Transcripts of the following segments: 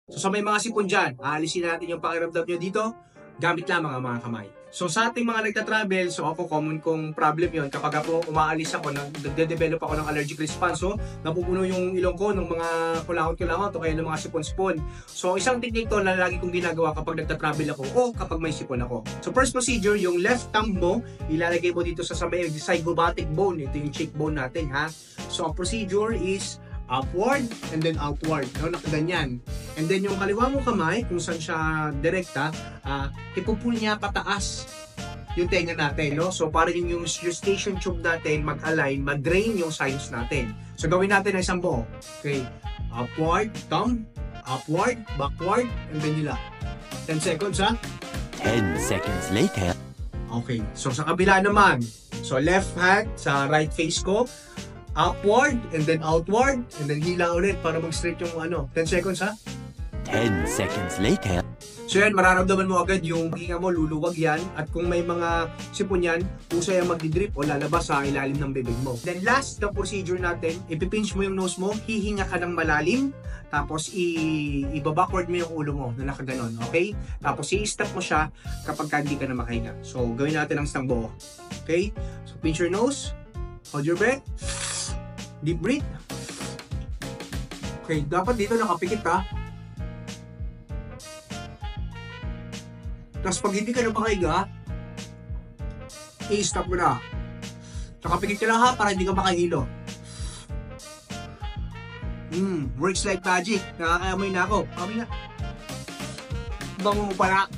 So sa may mga sipon dyan, aalisin natin yung pakiramdam nyo dito, gamit lamang ang mga kamay. So sa ating mga nagta-travel, so ako common kong problem yon kapag ako umaalis ako, nagde-develop ako ng allergic response, so napupuno yung ilong ko ng mga kulakot-kulakot o kaya ng mga sipon-sipon. So isang technique to na lagi kong ginagawa kapag nagta-travel ako o kapag may sipon ako. So first procedure, yung left thumb mo, ilalagay mo dito sa may zygomatic bone, ito yung cheekbone natin ha. So ang procedure is upward and then outward, no? Nakaganyan. And then yung kaliwa mong kamay, kung saan siya direkta, ipupul niya pataas yung tenga natin, no? So para yung eustachian tube natin mag-align, mag-drain yung sinus natin. So gawin natin ang isang buo. Okay, upward, thumb, upward, backward, and then nila. 10 seconds, ha? 10 seconds later. Okay, so sa kabila naman, so left hand sa right face ko, upward, and then outward, and then hila ulit para mag-straight yung 10 seconds, ha? 10 seconds later. So yan, mararamdaman mo agad yung hinga mo, luluwag yan. At kung may mga sipon yan, usay ang magdidrip o lalabas sa ilalim ng bibig mo. Then last na procedure natin, ipipinch mo yung nose mo, hihinga ka ng malalim, tapos i-backward mo yung ulo mo na nakaganon, okay? Tapos i-stop mo siya kapag hindi ka na makahinga. So gawin natin ang stang buo. Okay? So pinch your nose, hold your breath, deep breath. Okay, dapat dito nakapikit ka. Tapos pag hindi ka na makahiga, i-stop mo na. Nakapikit ka lang ha, para hindi ka makahilo. Works like magic. Nakakayamoy na ako. Kami na. Bango mo pala.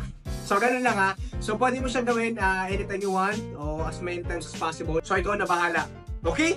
So, ganun lang ha. So, pwede mo siyang gawin anytime you want o as many times as possible. So, ikaw na bahala. Okay?